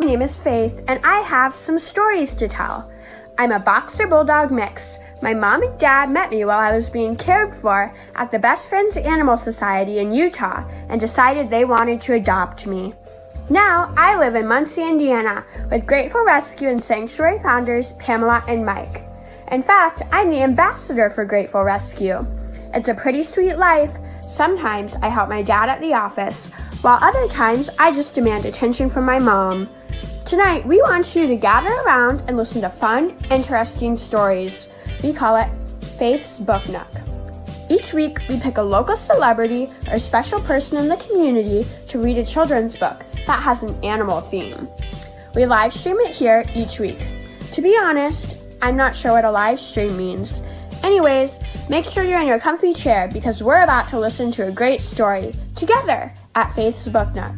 My name is Faith, and I have some stories to tell. I'm a boxer bulldog mix. My mom and dad met me while I was being cared for at the Best Friends Animal Society in Utah and decided they wanted to adopt me. Now, I live in Muncie, Indiana, with Grateful Rescue and Sanctuary founders Pamela and Mike. In fact, I'm the ambassador for Grateful Rescue. It's a pretty sweet life. Sometimes I help my dad at the office, while other times I just demand attention from my mom. Tonight, we want you to gather around and listen to fun, interesting stories. We call it Faith's Book Nook. Each week, we pick a local celebrity or special person in the community to read a children's book that has an animal theme. We live stream it here each week. To be honest, I'm not sure what a live stream means. Anyways, make sure you're in your comfy chair because we're about to listen to a great story together at Faith's Book Nook.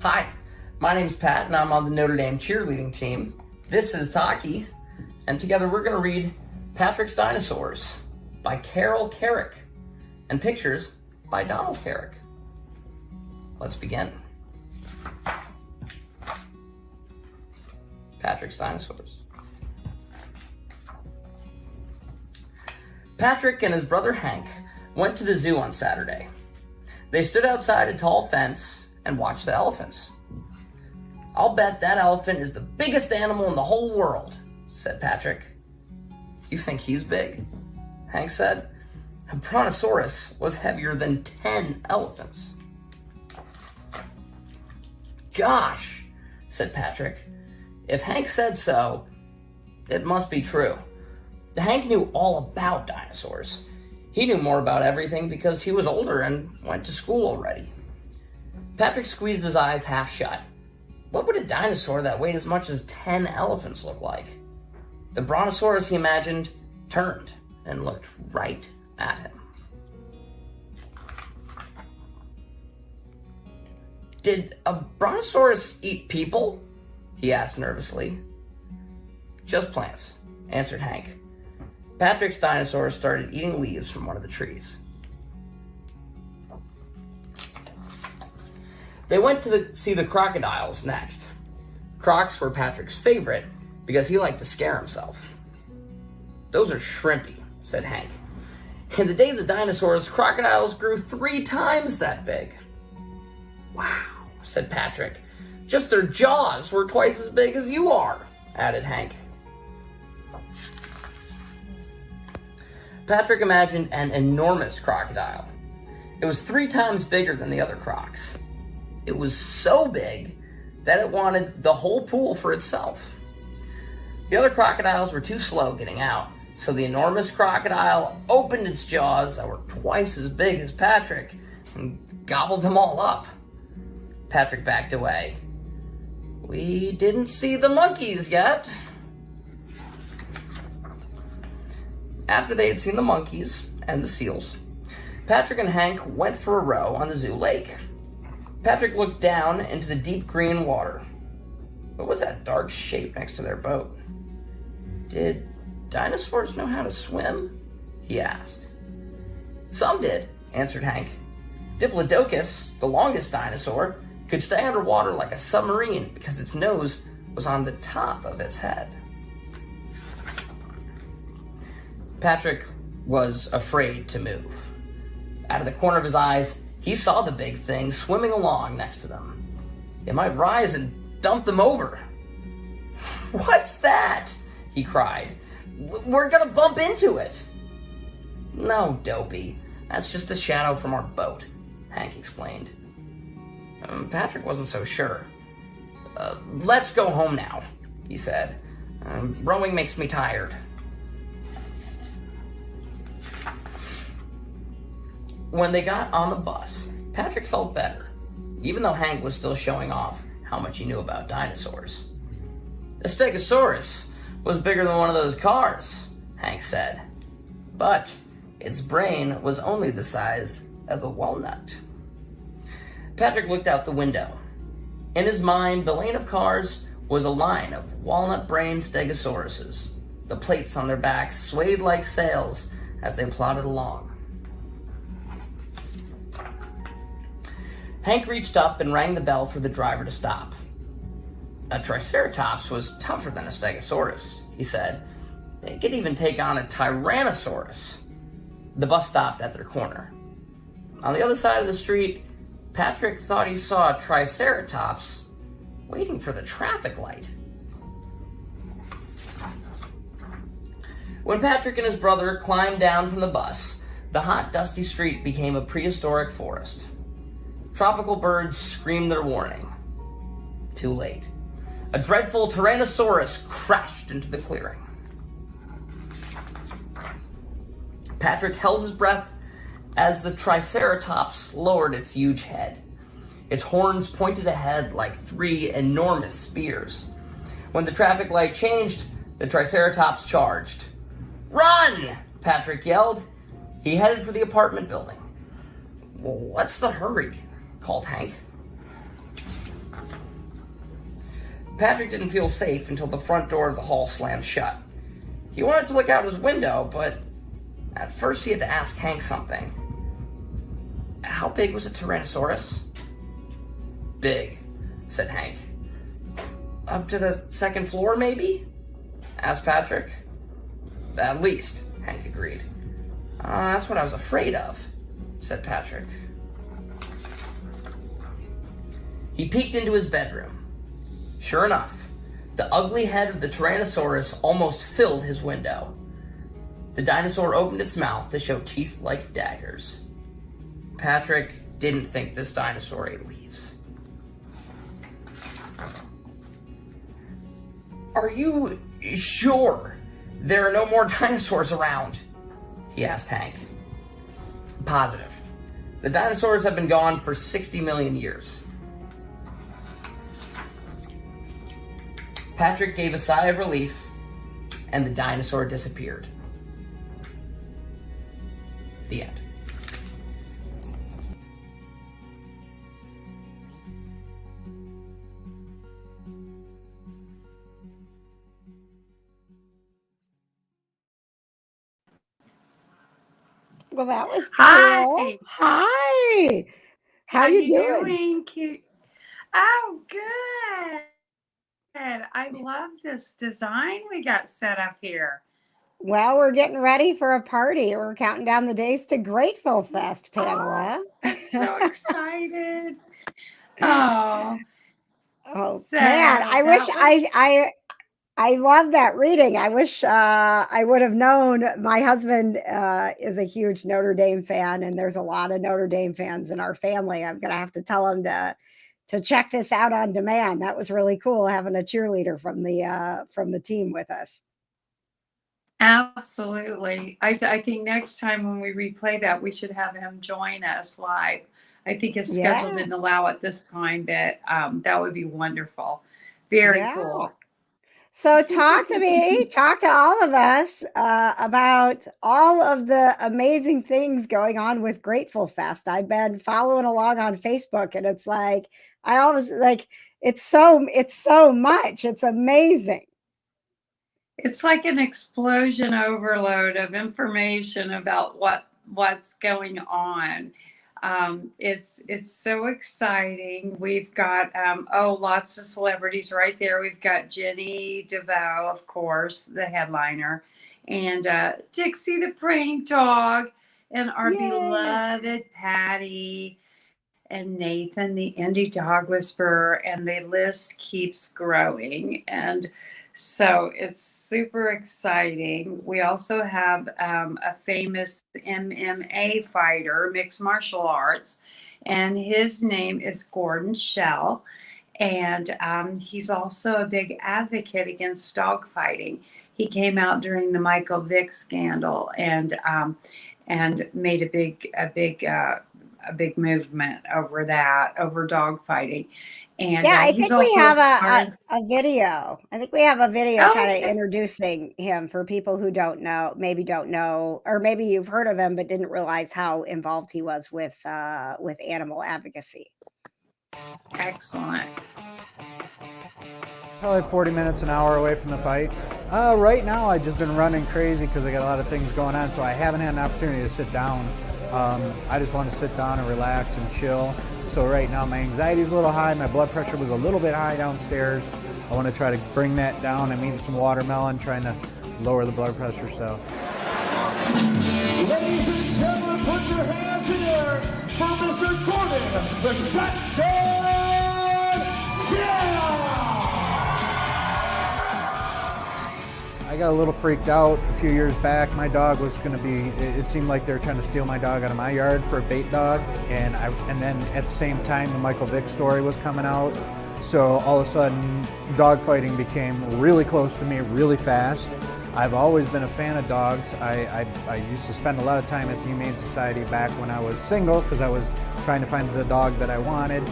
Hi, my name's Pat and I'm on the Notre Dame cheerleading team. This is Taki, and together we're going to read Patrick's Dinosaurs by Carol Carrick and pictures by Donald Carrick. Let's begin. Patrick's Dinosaurs. Patrick and his brother Hank went to the zoo on Saturday. They stood outside a tall fence and watched the elephants. "I'll bet that elephant is the biggest animal in the whole world," said Patrick. "You think he's big?" Hank said. "A brontosaurus was heavier than 10 elephants. "Gosh," said Patrick. "If Hank said so, it must be true." Hank knew all about dinosaurs. He knew more about everything because he was older and went to school already. Patrick squeezed his eyes half shut. What would a dinosaur that weighed as much as 10 elephants look like? The brontosaurus, he imagined, turned and looked right at him. "Did a brontosaurus eat people?" he asked nervously. "Just plants," answered Hank. Patrick's dinosaur started eating leaves from one of the trees. They went to see the crocodiles next. Crocs were Patrick's favorite because he liked to scare himself. "Those are shrimpy," said Hank. "In the days of dinosaurs, crocodiles grew 3 times that big." "Wow," said Patrick. "Just their jaws were twice as big as you are," added Hank. Patrick imagined an enormous crocodile. It was 3 times bigger than the other crocs. It was so big that it wanted the whole pool for itself. The other crocodiles were too slow getting out, so the enormous crocodile opened its jaws that were twice as big as Patrick and gobbled them all up. Patrick backed away. "We didn't see the monkeys yet." After they had seen the monkeys and the seals, Patrick and Hank went for a row on the zoo lake. Patrick looked down into the deep green water. What was that dark shape next to their boat? "Did dinosaurs know how to swim?" he asked. "Some did," answered Hank. "Diplodocus, the longest dinosaur, could stay underwater like a submarine because its nose was on the top of its head." Patrick was afraid to move. Out of the corner of his eyes, he saw the big thing swimming along next to them. It might rise and dump them over. "What's that?" he cried. "We're gonna bump into it." "No, dopey. That's just the shadow from our boat," Hank explained. Patrick wasn't so sure. "Let's go home now," he said. "Rowing makes me tired." When they got on the bus, Patrick felt better, even though Hank was still showing off how much he knew about dinosaurs. "The Stegosaurus was bigger than one of those cars," Hank said. "But its brain was only the size of a walnut." Patrick looked out the window. In his mind, the lane of cars was a line of walnut-brained stegosauruses. The plates on their backs swayed like sails as they plodded along. Hank reached up and rang the bell for the driver to stop. A triceratops was tougher than a stegosaurus, he said. It could even take on a tyrannosaurus. The bus stopped at their corner. On the other side of the street, Patrick thought he saw a triceratops waiting for the traffic light. When Patrick and his brother climbed down from the bus, the hot, dusty street became a prehistoric forest. Tropical birds screamed their warning. Too late. A dreadful Tyrannosaurus crashed into the clearing. Patrick held his breath as the Triceratops lowered its huge head. Its horns pointed ahead like 3 enormous spears. When the traffic light changed, the Triceratops charged. "Run!" Patrick yelled. He headed for the apartment building. "What's the hurry?" called Hank. Patrick didn't feel safe until the front door of the hall slammed shut. He wanted to look out his window, but at first he had to ask Hank something. How big was a Tyrannosaurus? Big, said Hank. Up to the second floor, maybe? Asked Patrick. At least, Hank agreed. That's what I was afraid of, said Patrick. He peeked into his bedroom. Sure enough, the ugly head of the Tyrannosaurus almost filled his window. The dinosaur opened its mouth to show teeth like daggers. Patrick didn't think this dinosaur ate leaves. Are you sure there are no more dinosaurs around? He asked Hank. Positive. The dinosaurs have been gone for 60 million years. Patrick gave a sigh of relief, and the dinosaur disappeared. The end. Well, that was cool. Hi. Hi. How you doing? Cute. Oh, good. I love this design we got set up here. Well, we're getting ready for a party. We're counting down the days to GratefulFest, Pamela. I'm so excited. Oh, so man, I wish I love that reading. I wish I would have known. My husband is a huge Notre Dame fan, and there's a lot of Notre Dame fans in our family. I'm gonna have to tell him to check this out on demand. That was really cool having a cheerleader from the team with us. Absolutely. I think next time when we replay that, we should have him join us live. I think his schedule Yeah. didn't allow it this time, but that would be wonderful. Very Yeah. cool. So talk to me, talk to all of us about all of the amazing things going on with GratefulFest. I've been following along on Facebook, and it's like I always like it's so much. It's amazing. It's like an explosion overload of information about what's going on. It's so exciting. We've got lots of celebrities right there. We've got Jenny DeVoe, of course, the headliner, and Dixie the praying dog, and our Yay. beloved Patty, and Nathan the indie dog whisperer, and the list keeps growing. And so it's super exciting. We also have a famous MMA fighter, mixed martial arts, and his name is Gordon Shell. And he's also a big advocate against dog fighting. He came out during the Michael Vick scandal and made a big movement over dog fighting. And yeah, I he's think we also have started- a video. I think we have a video Oh, kind of okay. introducing him for people who don't know, or maybe you've heard of him but didn't realize how involved he was with animal advocacy. Excellent. Probably 40 minutes, an hour away from the fight. Right now, I've just been running crazy because I got a lot of things going on, so I haven't had an opportunity to sit down. I just want to sit down and relax and chill. So right now, my anxiety is a little high. My blood pressure was a little bit high downstairs. I want to try to bring that down. I'm eating some watermelon, trying to lower the blood pressure. So. Ladies and gentlemen, put your hands in the air for Mr. Gordon, the Shotgun Champ! I got a little freaked out a few years back. My dog was going to be, it seemed like they were trying to steal my dog out of my yard for a bait dog. And then at the same time, the Michael Vick story was coming out. So all of a sudden, dogfighting became really close to me really fast. I've always been a fan of dogs. I used to spend a lot of time at the Humane Society back when I was single because I was trying to find the dog that I wanted.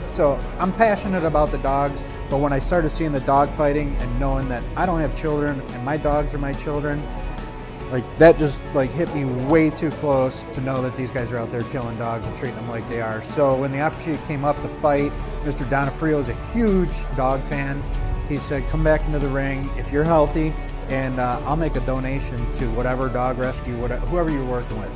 So I'm passionate about the dogs, but when I started seeing the dog fighting and knowing that I don't have children and my dogs are my children, like that just like hit me way too close to know that these guys are out there killing dogs and treating them like they are. So when the opportunity came up to fight, Mr. Donofrio is a huge dog fan. He said, come back into the ring if you're healthy, and I'll make a donation to whatever dog rescue, whoever you're working with.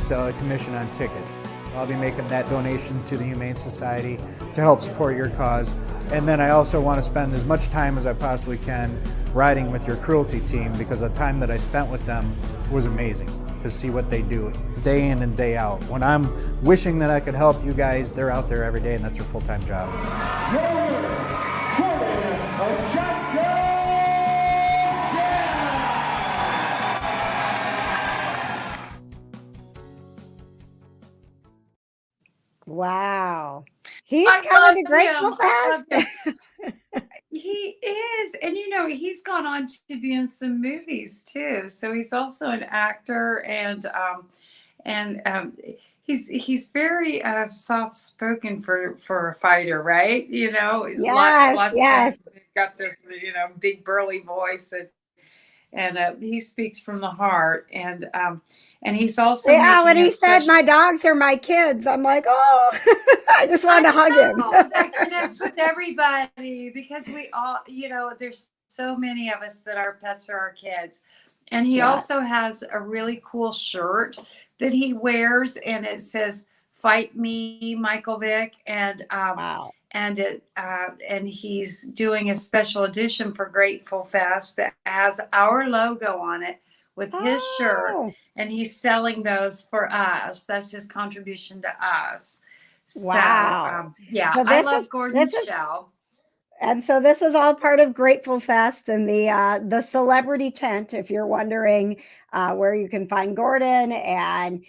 So a commission on tickets. I'll be making that donation to the Humane Society to help support your cause. And then I also want to spend as much time as I possibly can riding with your cruelty team, because the time that I spent with them was amazing to see what they do day in and day out. When I'm wishing that I could help you guys, they're out there every day, and that's their full-time job. Wow. He's I coming to love Grateful him. I love Fest. He is. And he's gone on to be in some movies too. So he's also an actor, and he's very soft spoken for a fighter, right? Yes, Lots of yes. times they've got this, big burly voice, and he speaks from the heart, and he's also Yeah, when making a he said special. my dogs are my kids, I'm like, oh, I just wanted to hug him. That connects with everybody, because we all, there's so many of us that our pets are our kids. And he also has a really cool shirt that he wears, and it says "Fight Me, Michael Vick," and Wow. and he's doing a special edition for Grateful Fest that has our logo on it with his shirt, and he's selling those for us. That's his contribution to us. Wow. So, yeah, So I love Gordon's show. And so this is all part of Grateful Fest and the celebrity tent. If you're wondering where you can find Gordon and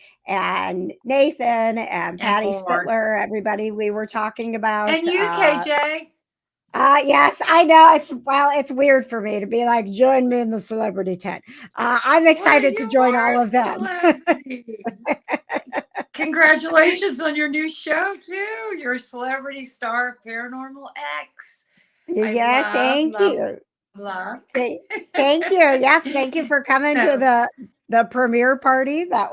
Nathan and Patty Spittler, everybody we were talking about, and you, KJ. Yes, I know. It's weird for me to be like, join me in the celebrity tent. I'm excited to join all of them. Congratulations on your new show too. You're a celebrity star of Paranormal X. Yeah, thank you. Thank you. Yes, thank you for coming to the premiere party. That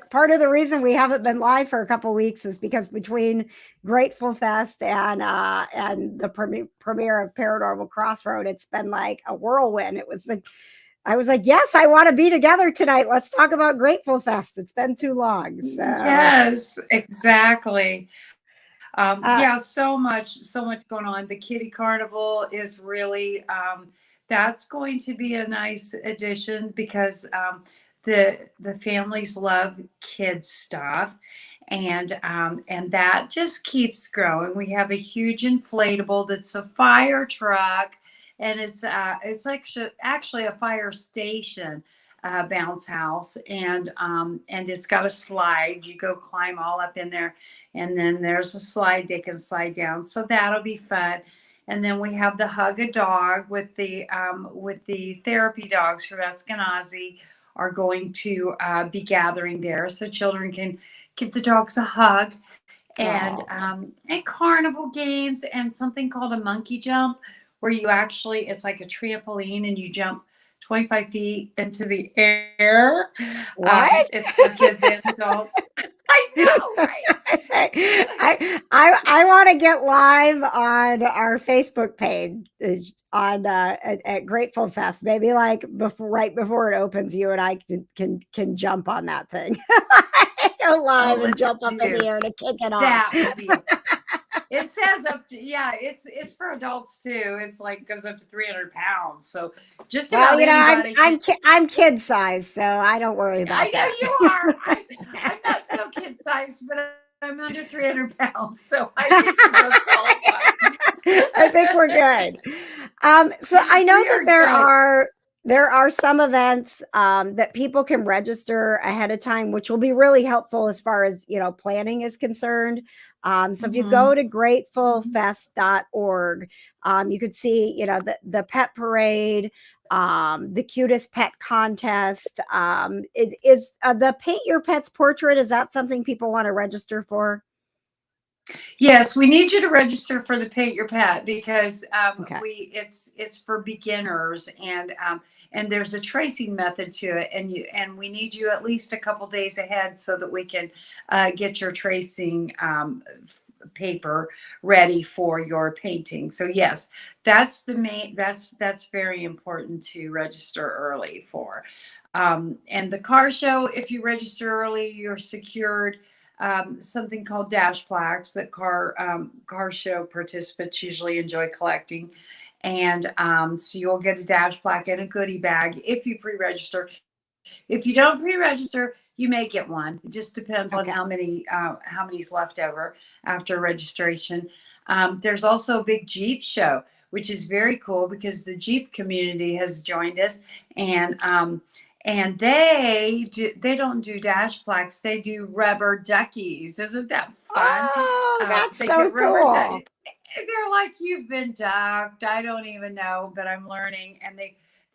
part of the reason we haven't been live for a couple weeks is because between Grateful Fest and the premiere of Paranormal Crossroad, it's been like a whirlwind. It was like, I was like, yes, I want to be together tonight. Let's talk about Grateful Fest. It's been too long. So. Yes, exactly. So much going on. The Kitty Carnival is really, that's going to be a nice addition, because the families love kids stuff, and that just keeps growing. We have a huge inflatable that's a fire truck, and it's actually a fire station. Bounce house, and it's got a slide. You go climb all up in there, and then there's a slide they can slide down, so that'll be fun. And then we have the Hug a Dog with the therapy dogs from Eskenazi are going to be gathering there, so children can give the dogs a hug. And carnival games, and something called a monkey jump, where you actually, it's like a trampoline and you jump 25 feet into the air. What? It's for kids and adults. I know, right? I want to get live on our Facebook page on at Grateful Fest. Maybe like right before it opens, you and I can jump on that thing. Go live and Let's jump up in do the air to kick it off. that. Would be. It says up to, yeah, it's for adults too. It's like goes up to 300 pounds. So just Well, about you know, anybody can. I'm kid size, so I don't worry about I know that. you are. I'm not so kid sized, but I'm under 300 pounds. So I think we both qualify. I think we're good. So I know We that are good. there are some events that people can register ahead of time, which will be really helpful as far as planning is concerned. So if you go Mhm. to gratefulfest.org, you could see the pet parade, the cutest pet contest. It is the paint your pet's portrait. Is that something people want to register for? Yes, we need you to register for the Paint Your Pet because Okay. it's for beginners and there's a tracing method to it and we need you at least a couple days ahead so that we can get your tracing paper ready for your painting. So yes, that's the main. That's very important to register early for. And the car show, if you register early, you're secured something called dash plaques that car show participants usually enjoy collecting. And so you'll get a dash plaque and a goodie bag if you pre-register. If you don't pre-register, you may get one. It just depends on Okay. how many's left over after registration. There's also a big Jeep show, which is very cool because the Jeep community has joined us, and they don't do dash plaques. They do rubber duckies. Isn't that fun? Oh, that's They so get rubber cool. duckies. They're like, you've been ducked. I don't even know, but I'm learning. And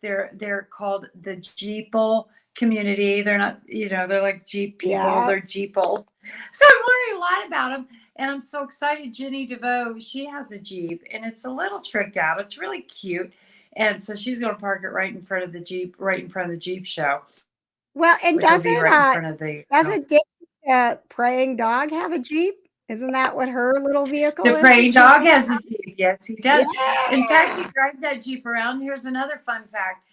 they're called the Jeeple community. They're not, they're like Jeep people. Yeah. They're Jeeples. So I'm learning a lot about them. And I'm so excited. Jenny DeVoe, she has a Jeep and it's a little tricked out. It's really cute. And so she's going to park it right in front of the Jeep, right in front of the Jeep show, Well, and which will be right in front of doesn't Dick, praying dog have a Jeep? Isn't that what her little vehicle the is that praying she dog likes? has a Jeep. Yes, he does. In fact, he Yeah. drives that Jeep around. Here's another fun fact: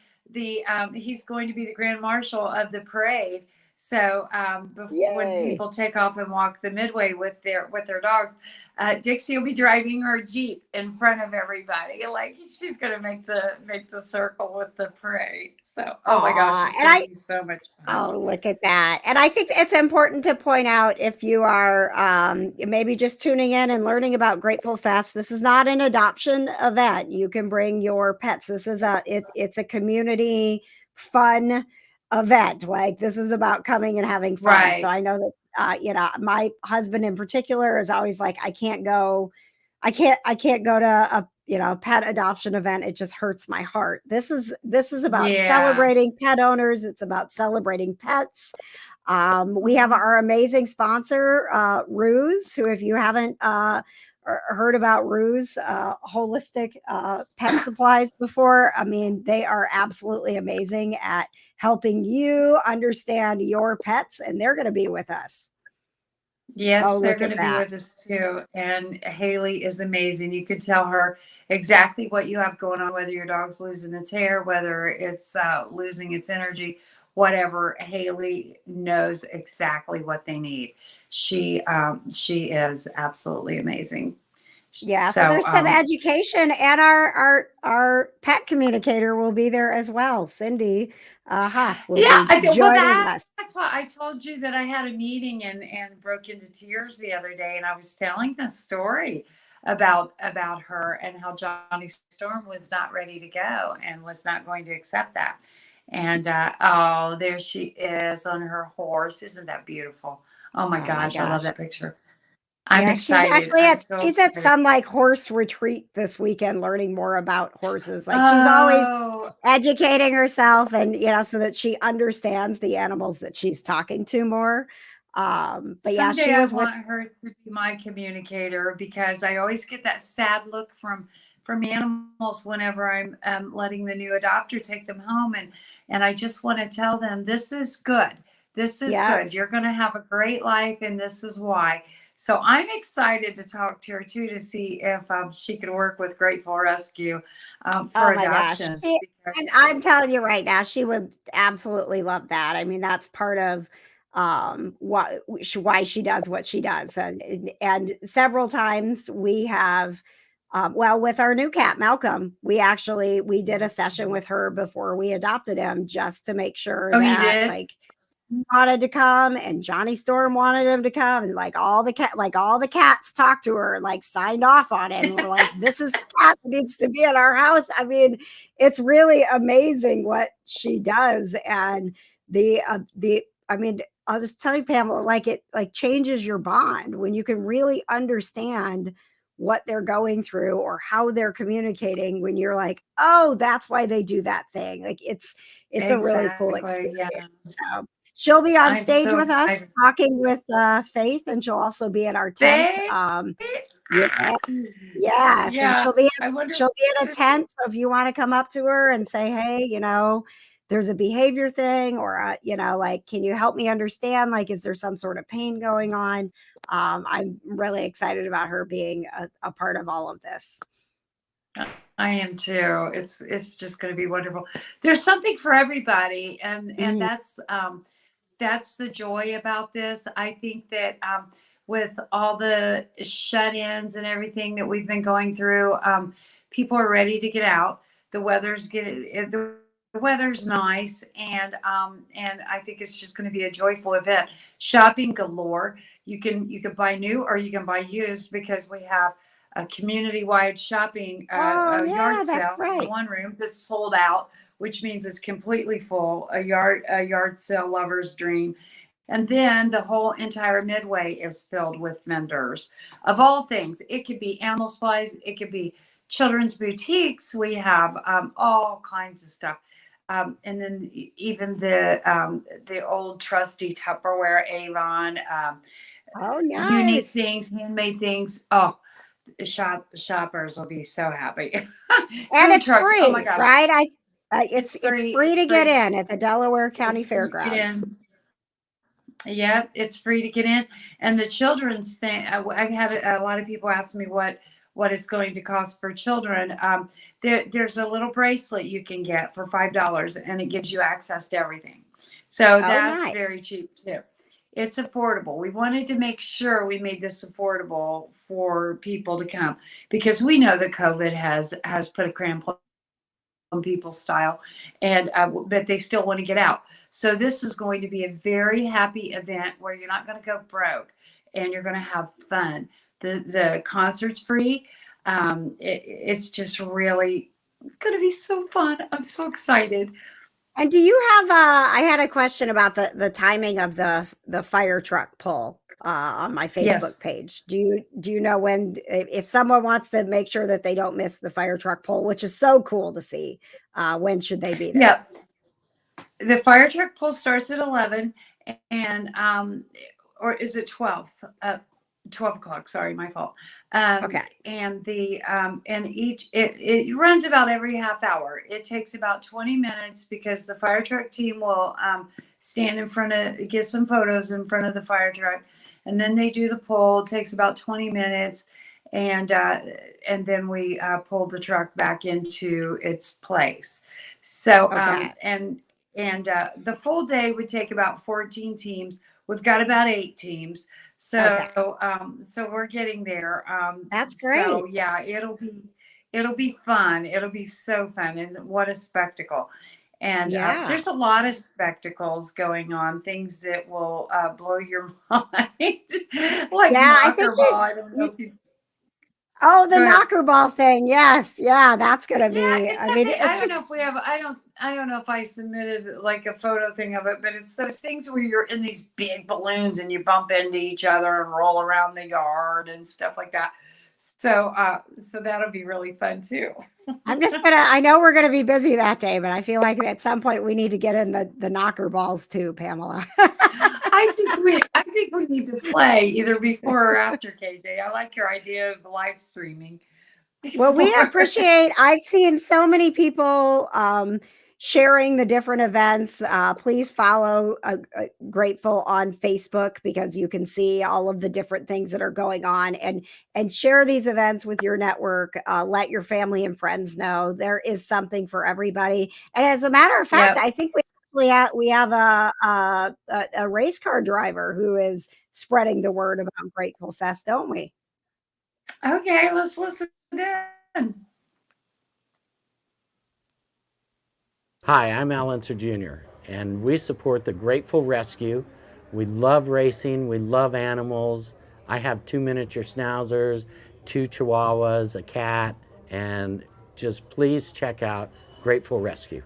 he's going to be the grand marshal of the parade. So when Yay. people take off and walk the midway with their dogs, Dixie will be driving her Jeep in front of everybody. Like she's going to make the circle with the parade. So oh my gosh, Aw, it's and going to be so much fun. oh, look at that. And I think it's important to point out if you are maybe just tuning in and learning about Grateful Fest, this is not an adoption event. You can bring your pets. This is it's a community fun event. Like this is about coming and having fun. So Right. I know that my husband in particular is always like, I can't go to a pet adoption event. It just hurts my heart. This is about Yeah. celebrating pet owners. It's about celebrating pets. We have Mhm. our amazing sponsor, Ruse, who, if you haven't heard about Ruse holistic pet supplies before, I mean, they are absolutely amazing at helping you understand your pets, and they're going to be with us. Oh, Yes, they're look going at to be that. with us too. And Haley is amazing. You can tell her exactly what you have going on, whether your dog's losing its hair, whether it's losing its energy, whatever. Haley knows exactly what they need. She is absolutely amazing. Yeah, so So there's some education, and our pet communicator will be there as well. Cindy Huff will yeah, be joining us. that's why I told you that I had a meeting and broke into tears the other day, and I was telling the story about her and how Johnny Storm was not ready to go and was not going to accept that. And oh, there she is on her horse. Isn't that beautiful? Oh my Oh my gosh, I love gosh. that picture. I'm Yeah, she's excited. actually I'm at so she's at excited. some like horse retreat this weekend learning more about horses. Like she's always Oh, educating herself and so that she understands the animals that she's talking to more. But yeah, someday she I was with want her to be my communicator because I always get that sad look from animals whenever I'm letting the new adopter take them home, and I just want to tell them this is good. This is yeah. good. You're going to have a great life, and this is why. So I'm excited to talk to her too to see if she could work with Grateful Rescue Oh for my gosh. adoptions. I'm telling you right now, she would absolutely love that. I mean, that's part of why she does what she does. And several times we have well, with our new cat Malcolm, we did a session with her before we adopted him just to make sure Oh, you that did? like wanted to come and Johnny Storm wanted him to come and like all the cats talked to her and like signed off on it and we're like, this is the cat that needs to be in our house. I mean, it's really amazing what she does. And I mean, I'll just tell you, Pamela, like it like changes your bond when you can really understand what they're going through or how they're communicating when you're like, oh, that's why they do that thing. Like it's a really cool Exactly. experience. Yeah. So she'll be on I'm stage so with us excited. talking with Faith, and she'll also be at our tent. Babe. Yeah, yes, and Yeah. I wonder. she'll be in a tent. So if you want to come up to her and say, hey, there's a behavior thing, or like, can you help me understand? Like, is there some sort of pain going on? I'm really excited about her being a part of all of this. I am too. It's just going to be wonderful. There's something for everybody, and Mhm. that's the joy about this. I think that with all the shut-ins and everything that we've been going through, people are ready to get out. The weather's nice, and I think it's just going to be a joyful event. Shopping galore. You can buy new or you can buy used because we have a community-wide shopping Oh a yard yeah, that's sale in right. one room that's sold out, which means it's completely full. A yard sale lover's dream. And then the whole entire midway is filled with vendors of all things. It could be animal supplies, it could be children's boutiques. We have all kinds of stuff. And then even the old trusty Tupperware Avon, Oh unique nice. things, handmade things. Oh, shoppers will be so happy. And Food it's trucks. Oh my free, gosh, right? it's It's free. free It's to get free. in at the Delaware County It's free to get Fairgrounds. in. Yeah, it's free to get in. And the children's thing, I've had a lot of people ask me what it's going to cost for children. There's a little bracelet you can get for $5, and it gives you access to everything. So Oh, that's nice. very cheap too. It's affordable. We wanted to make sure we made this affordable for people to come because we know that COVID has put a cramp on people's style, and but they still want to get out. So this is going to be a very happy event where you're not going to go broke, and you're going to have fun. The concert's free. It's just really going to be so fun. I'm so excited. And do you have I had a question about the timing of the fire truck pull on my Facebook Yes. page. Do you know when if someone wants to make sure that they don't miss the fire truck pull, which is so cool to see, when should they be there? Yep. The fire truck pull starts at 11, and or is it 12? 12 o'clock, sorry, my fault. Okay. And it runs about every half hour. It takes about 20 minutes because the fire truck team will stand in front of, get some photos in front of the fire truck, and then they do the pull. It takes about 20 minutes, and then we pull the truck back into its place. So Okay. and the full day would take about 14 teams. We've got about 8 teams. Okay. So we're getting there. That's So great. yeah, it'll be fun. It'll be so fun, and what a spectacle! And Yeah. there's a lot of spectacles going on, things that will blow your mind, like Yeah, I think knocker ball. I don't know if you oh, the go ahead. knocker ball thing. Yes. Yeah, that's gonna Yeah, be, it's I mean, something. I it's don't just know if we have. I don't know if I submitted like a photo thing of it, but it's those things where you're in these big balloons and you bump into each other and roll around the yard and stuff like that. So that'll be really fun too. I know we're gonna be busy that day, but I feel like at some point we need to get in the knocker balls too, Pamela. I think we need to play either before or after KJ. I like your idea of live streaming Well, we before. appreciate I've seen so many people, sharing the different events. Please follow Grateful on Facebook, because you can see all of the different things that are going on, and share these events with your network. Let your family and friends know there is something for everybody. And as a matter of fact, Yep. I think we have a race car driver who is spreading the word about Grateful Fest, don't we? Okay, let's listen in. Hi, I'm Al Unser Jr., and we support the Grateful Rescue. We love racing, we love animals. I have 2 miniature schnauzers, 2 chihuahuas, a cat, and just please check out Grateful Rescue.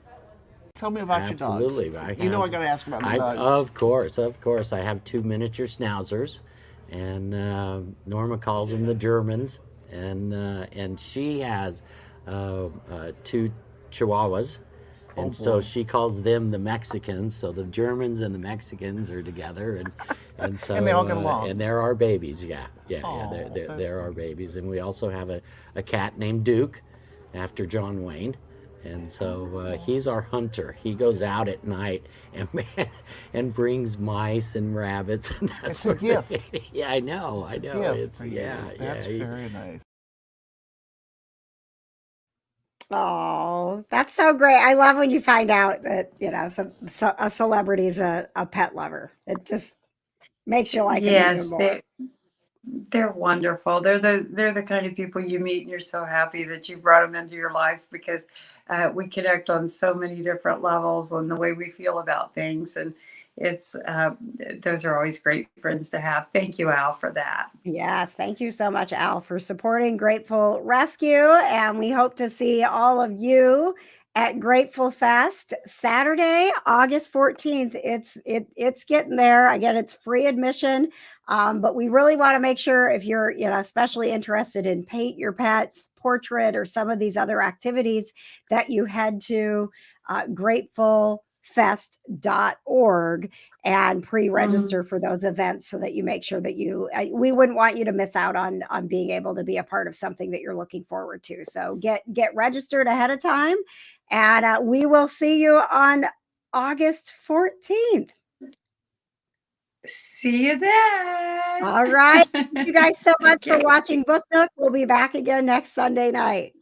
Tell me about Absolutely. your dogs. You know I got to ask about the dogs. Of course, of course. I have 2 miniature schnauzers, and Norma calls them the Germans, and she has 2 chihuahuas. And so she calls them the Mexicans. So the Germans and the Mexicans are together, and so And they all get along. And they're our babies. Yeah. Aw, They're our babies. And we also have a cat named Duke, after John Wayne. And so he's our hunter. He goes out at night and brings mice and rabbits. And that It's a sort of gift. thing. Yeah, I know. Gift for you. That's yeah. very nice. Oh, that's so great. I love when you find out that, a celebrity is a pet lover. It just makes you like them even Yes, more. they're wonderful. They're the kind of people you meet, and you're so happy that you brought them into your life, because we connect on so many different levels on the way we feel about things, and it's those are always great friends to have. Thank you, Al, for that. Yes, thank you so much, Al, for supporting Grateful Rescue. And we hope to see all of you at Grateful Fest Saturday, August 14th. It's getting there. Again, it's free admission. But we really want to make sure, if you're, especially interested in paint your pet's portrait or some of these other activities, that you head to gratefulfest.org and pre-register for those events, so that you make sure that we wouldn't want you to miss out on being able to be a part of something that you're looking forward to. So get registered ahead of time, and we will see you on August 14th. See you then. All right. Thank you guys so much for Okay. watching Book Nook. We'll be back again next Sunday night.